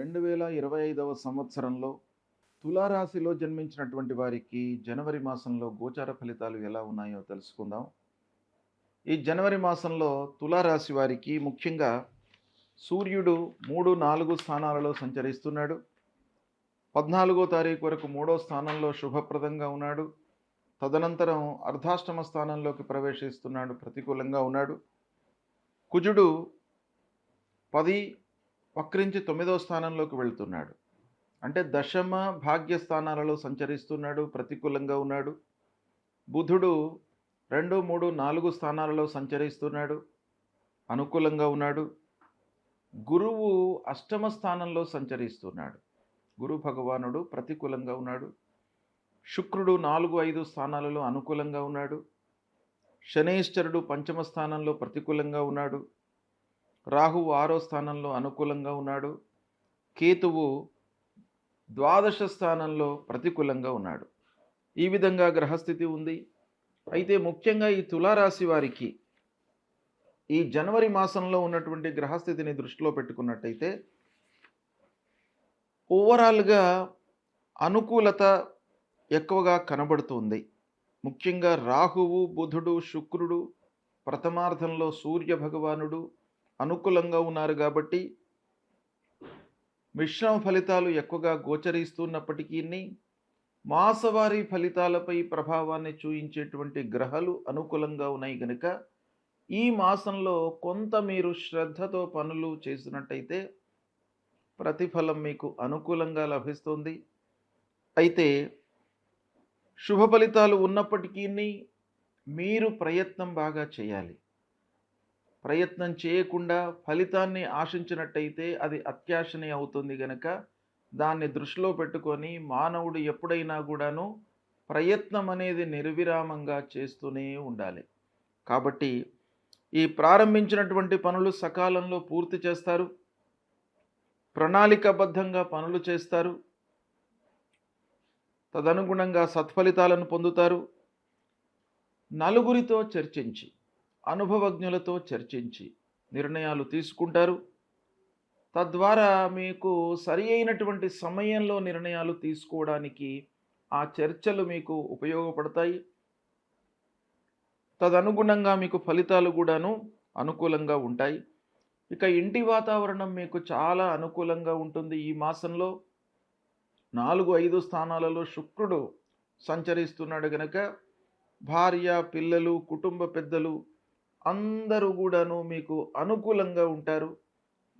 2025వ సంవత్సరంలో తులారాశిలో జన్మించినటువంటి వారికి జనవరి మాసంలో గోచార ఫలితాలు ఎలా ఉన్నాయో తెలుసుకుందాం. ఈ జనవరి మాసంలో తులారాశి వారికి ముఖ్యంగా సూర్యుడు 3, 4 స్థానాలలో సంచరిస్తున్నాడు. 14వ తారీఖు వరకు 3వ స్థానంలో శుభప్రదంగా ఉన్నాడు. తదనంతరం అర్ధాష్టమ స్థానంలోకి ప్రవేశిస్తున్నాడు, ప్రతికూలంగా ఉన్నాడు. కుజుడు 10 వక్రించి 9వ స్థానంలోకి వెళ్తున్నాడు. అంటే దశమ భాగ్య స్థానాలలో సంచరిస్తున్నాడు, ప్రతికూలంగా ఉన్నాడు. బుధుడు 2, 3, 4 స్థానాలలో సంచరిస్తున్నాడు, అనుకూలంగా ఉన్నాడు. గురువు అష్టమ స్థానంలో సంచరిస్తున్నాడు, గురు భగవానుడు ప్రతికూలంగా ఉన్నాడు. శుక్రుడు 4, 5 స్థానాలలో అనుకూలంగా ఉన్నాడు. శనైశ్చరుడు పంచమ స్థానంలో ప్రతికూలంగా ఉన్నాడు. రాహువు 6వ స్థానంలో అనుకూలంగా ఉన్నాడు. కేతువు ద్వాదశ స్థానంలో ప్రతికూలంగా ఉన్నాడు. ఈ విధంగా గ్రహస్థితి ఉంది. అయితే ముఖ్యంగా ఈ తులారాశి వారికి ఈ జనవరి మాసంలో ఉన్నటువంటి గ్రహస్థితిని దృష్టిలో పెట్టుకున్నట్టయితే ఓవరాల్గా అనుకూలత ఎక్కువగా కనబడుతుంది. ముఖ్యంగా రాహువు, బుధుడు, శుక్రుడు, ప్రథమార్థంలో సూర్య భగవానుడు అనుకూలంగా ఉన్నారు కాబట్టి మిశ్రమ ఫలితాలు ఎక్కువగా గోచరిస్తున్నప్పటికీ మాసవారీ ఫలితాలపై ప్రభావాన్ని చూయించేటువంటి గ్రహాలు అనుకూలంగా ఉన్నాయి కనుక ఈ మాసంలో కొంత మీరు శ్రద్ధతో పనులు చేసినట్టయితే ప్రతిఫలం మీకు అనుకూలంగా లభిస్తుంది. అయితే శుభ ఫలితాలు ఉన్నప్పటికీ మీరు ప్రయత్నం బాగా చేయాలి. ప్రయత్నం చేయకుండా ఫలితాన్ని ఆశించినట్టయితే అది అత్యాశని అవుతుంది కనుక దాన్ని దృష్టిలో పెట్టుకొని మానవుడు ఎప్పుడైనా కూడాను ప్రయత్నం అనేది నిర్విరామంగా చేస్తూనే ఉండాలి. కాబట్టి ఈ ప్రారంభించినటువంటి పనులు సకాలంలో పూర్తి చేస్తారు, ప్రణాళికాబద్ధంగా పనులు చేస్తారు, తదనుగుణంగా సత్ఫలితాలను పొందుతారు. నలుగురితో చర్చించి, అనుభవజ్ఞులతో చర్చించి నిర్ణయాలు తీసుకుంటారు. తద్వారా మీకు సరి అయినటువంటి సమయంలో నిర్ణయాలు తీసుకోవడానికి ఆ చర్చలు మీకు ఉపయోగపడతాయి. తదనుగుణంగా మీకు ఫలితాలు కూడాను అనుకూలంగా ఉంటాయి. ఇక ఇంటి వాతావరణం మీకు చాలా అనుకూలంగా ఉంటుంది. ఈ మాసంలో 4, 5 స్థానాలలో శుక్రుడు సంచరిస్తున్నాడు కనుక భార్య, పిల్లలు, కుటుంబ పెద్దలు అందరూ కూడాను మీకు అనుకూలంగా ఉంటారు.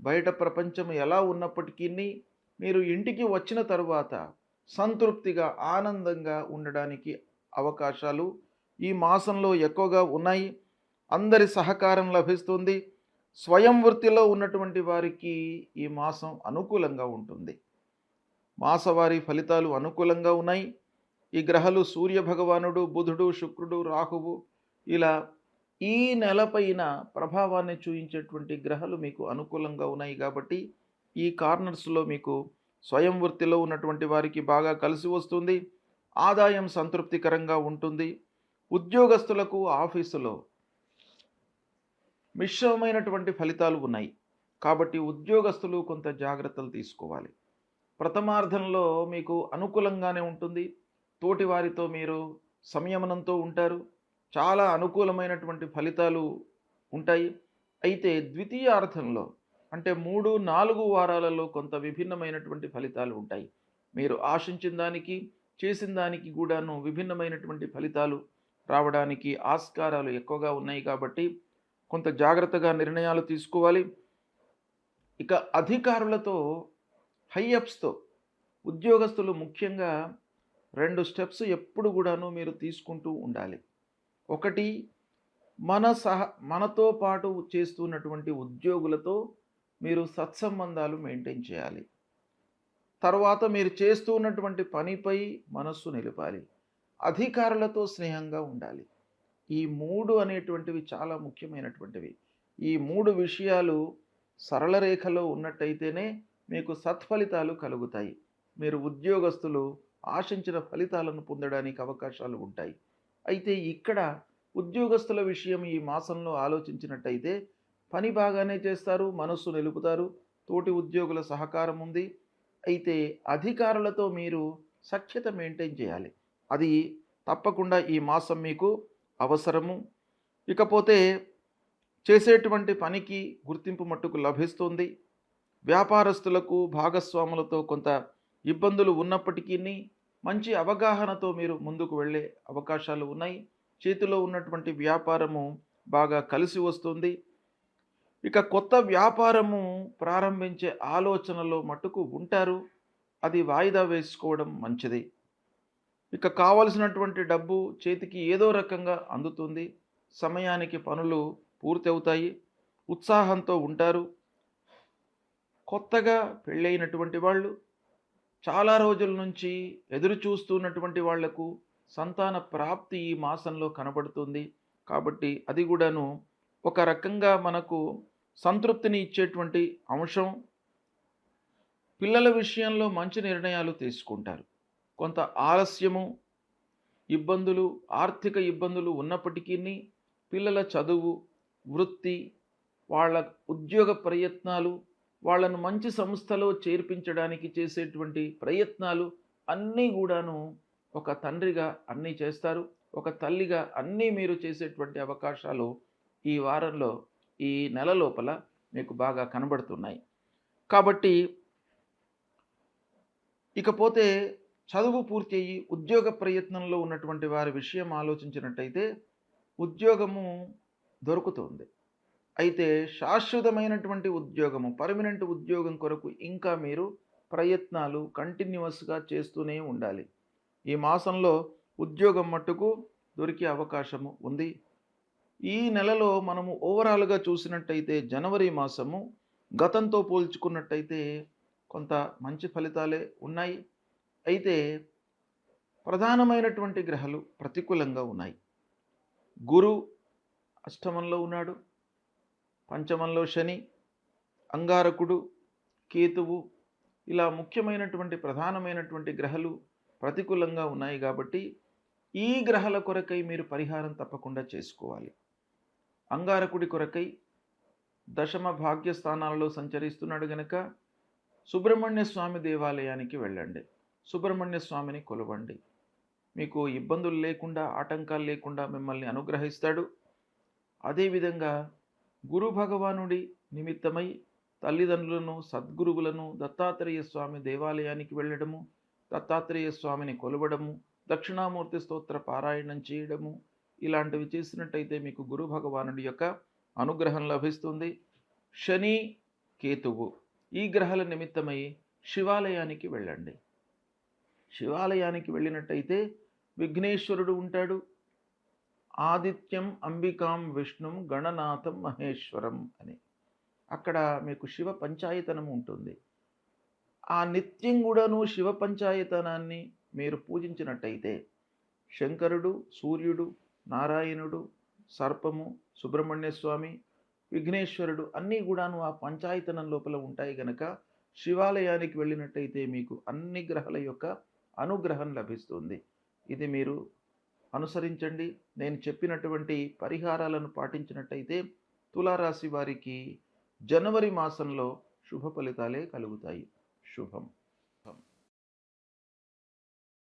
బయట ప్రపంచం ఎలా ఉన్నప్పటికీ మీరు ఇంటికి వచ్చిన తరువాత సంతృప్తిగా, ఆనందంగా ఉండడానికి అవకాశాలు ఈ మాసంలో ఎక్కువగా ఉన్నాయి. అందరి సహకారం లభిస్తుంది. స్వయం వృత్తిలో ఉన్నటువంటి వారికి ఈ మాసం అనుకూలంగా ఉంటుంది. మాసవారీ ఫలితాలు అనుకూలంగా ఉన్నాయి. ఈ గ్రహాలు సూర్య భగవానుడు, బుధుడు, శుక్రుడు, రాహువు ఇలా ఈ నెలపైన ప్రభావాన్ని చూయించేటువంటి గ్రహాలు మీకు అనుకూలంగా ఉన్నాయి కాబట్టి ఈ కార్నర్స్లో మీకు స్వయం వృత్తిలో ఉన్నటువంటి వారికి బాగా కలిసి వస్తుంది. ఆదాయం సంతృప్తికరంగా ఉంటుంది. ఉద్యోగస్తులకు ఆఫీసులో మిశ్రమమైనటువంటి ఫలితాలు ఉన్నాయి కాబట్టి ఉద్యోగస్తులు కొంత జాగ్రత్తలు తీసుకోవాలి. ప్రథమార్థంలో మీకు అనుకూలంగానే ఉంటుంది. తోటి వారితో మీరు సంయమనంతో ఉంటారు. చాలా అనుకూలమైనటువంటి ఫలితాలు ఉంటాయి. అయితే ద్వితీయార్థంలో అంటే 3, 4 వారాలలో కొంత విభిన్నమైనటువంటి ఫలితాలు ఉంటాయి. మీరు ఆశించిన దానికి, చేసిన దానికి కూడాను విభిన్నమైనటువంటి ఫలితాలు రావడానికి ఆస్కారాలు ఎక్కువగా ఉన్నాయి కాబట్టి కొంత జాగ్రత్తగా నిర్ణయాలు తీసుకోవాలి. ఇక అధికారులతో, హైఅప్స్తో ఉద్యోగస్తులు ముఖ్యంగా 2 స్టెప్స్ ఎప్పుడు కూడాను మీరు తీసుకుంటూ ఉండాలి. ఒకటి, మనతో పాటు చేస్తున్నటువంటి ఉద్యోగులతో మీరు సత్సంబంధాలు మెయింటైన్ చేయాలి. తర్వాత మీరు చేస్తూ ఉన్నటువంటి పనిపై మనస్సు నిలపాలి. అధికారులతో స్నేహంగా ఉండాలి. ఈ 3 అనేటువంటివి చాలా ముఖ్యమైనటువంటివి. ఈ 3 విషయాలు సరళ రేఖలో ఉన్నట్టయితేనే మీకు సత్ఫలితాలు కలుగుతాయి. మీరు ఉద్యోగస్తులు ఆశించిన ఫలితాలను పొందడానికి అవకాశాలు ఉంటాయి. అయితే ఇక్కడ ఉద్యోగస్తుల విషయం ఈ మాసంలో ఆలోచించినట్టయితే పని బాగానే చేస్తారు, మనస్సు నిలుపుతారు, తోటి ఉద్యోగుల సహకారం ఉంది. అయితే అధికారులతో మీరు సఖ్యత మెయింటైన్ చేయాలి. అది తప్పకుండా ఈ మాసం మీకు అవసరము. ఇకపోతే చేసేటువంటి పనికి గుర్తింపు మట్టుకు లభిస్తుంది. వ్యాపారస్తులకు భాగస్వాములతో కొంత ఇబ్బందులు ఉన్నప్పటికీ మంచి అవగాహనతో మీరు ముందుకు వెళ్ళే అవకాశాలు ఉన్నాయి. చేతిలో ఉన్నటువంటి వ్యాపారము బాగా కలిసి వస్తుంది. ఇక కొత్త వ్యాపారము ప్రారంభించే ఆలోచనలో మట్టుకు ఉంటారు. అది వాయిదా వేసుకోవడం మంచిది. ఇక కావలసినటువంటి డబ్బు చేతికి ఏదో రకంగా అందుతుంది. సమయానికి పనులు పూర్తి అవుతాయి. ఉత్సాహంతో ఉంటారు. కొత్తగా పెళ్ళైనటువంటి వాళ్ళు, చాలా రోజుల నుంచి ఎదురు చూస్తున్నటువంటి వాళ్లకు సంతాన ప్రాప్తి ఈ మాసంలో కనబడుతుంది. కాబట్టి అది కూడాను ఒక రకంగా మనకు సంతృప్తిని ఇచ్చేటువంటి అంశం. పిల్లల విషయంలో మంచి నిర్ణయాలు తీసుకుంటారు. కొంత ఆలస్యము, ఇబ్బందులు, ఆర్థిక ఇబ్బందులు ఉన్నప్పటికీ పిల్లల చదువు, వృత్తి, వాళ్ళ ఉద్యోగ ప్రయత్నాలు, వాళ్ళను మంచి సంస్థలో చేర్పించడానికి చేసేటువంటి ప్రయత్నాలు అన్నీ కూడాను ఒక తండ్రిగా అన్నీ చేస్తారు. ఒక తల్లిగా అన్నీ మీరు చేసేటువంటి అవకాశాలు ఈ వారంలో, ఈ నెల లోపల మీకు బాగా కనబడుతున్నాయి. కాబట్టి ఇకపోతే చదువు పూర్తి అయ్యి ఉద్యోగ ప్రయత్నంలో ఉన్నటువంటి వారి విషయం ఆలోచించినట్టయితే ఉద్యోగము దొరుకుతుంది. అయితే శాశ్వతమైనటువంటి ఉద్యోగము, పర్మనెంట్ ఉద్యోగం కొరకు ఇంకా మీరు ప్రయత్నాలు కంటిన్యూస్గా చేస్తూనే ఉండాలి. ఈ మాసంలో ఉద్యోగం మట్టుకు దొరికే అవకాశము ఉంది. ఈ నెలలో మనము ఓవరాల్గా చూసినట్టయితే జనవరి మాసము గతంతో పోల్చుకున్నట్టయితే కొంత మంచి ఫలితాలే ఉన్నాయి. అయితే ప్రధానమైనటువంటి గ్రహాలు ప్రతికూలంగా ఉన్నాయి. గురు అష్టమంలో ఉన్నాడు, పంచమంలో శని, అంగారకుడు, కేతువు, ఇలా ముఖ్యమైనటువంటి ప్రధానమైనటువంటి గ్రహాలు ప్రతికూలంగా ఉన్నాయి. కాబట్టి ఈ గ్రహాల కొరకై మీరు పరిహారం తప్పకుండా చేసుకోవాలి. అంగారకుడి కొరకై దశమ భాగ్యస్థానాలలో సంచరిస్తున్నాడు గనక సుబ్రహ్మణ్య స్వామి దేవాలయానికి వెళ్ళండి. సుబ్రహ్మణ్య స్వామిని కొలవండి. మీకు ఇబ్బందులు లేకుండా, ఆటంకాలు లేకుండా మిమ్మల్ని అనుగ్రహిస్తాడు. అదేవిధంగా గురు భగవానుడి నిమిత్తమై తల్లిదండ్రులను, సద్గురువులను, దత్తాత్రేయ స్వామి దేవాలయానికి వెళ్ళడము, దత్తాత్రేయ స్వామిని కొలవడము, దక్షిణామూర్తి స్తోత్ర పారాయణం చేయడము, ఇలాంటివి చేసినట్టయితే మీకు గురు భగవానుడి యొక్క అనుగ్రహం లభిస్తుంది. శని, కేతువు ఈ గ్రహాల నిమిత్తమై శివాలయానికి వెళ్ళండి. శివాలయానికి వెళ్ళినట్టయితే విఘ్నేశ్వరుడు ఉంటాడు. ఆదిత్యం అంబికాం విష్ణుం గణనాథం మహేశ్వరం అని అక్కడ మీకు శివ పంచాయతనం ఉంటుంది. ఆ నిత్యం కూడాను శివ పంచాయతనాన్ని మీరు పూజించినట్టయితే శంకరుడు, సూర్యుడు, నారాయణుడు, సర్పము, సుబ్రహ్మణ్య స్వామి, విఘ్నేశ్వరుడు అన్నీ కూడాను ఆ పంచాయతనం లోపల ఉంటాయి గనక శివాలయానికి వెళ్ళినట్టయితే మీకు అన్ని గ్రహాల యొక్క అనుగ్రహం లభిస్తుంది. ఇది మీరు అనుసరించండి. నేను చెప్పినటువంటి పరిహారాలను పాటించినట్టయితే తులారాశి వారికి జనవరి మాసంలో శుభ ఫలితాలే కలుగుతాయి. శుభం.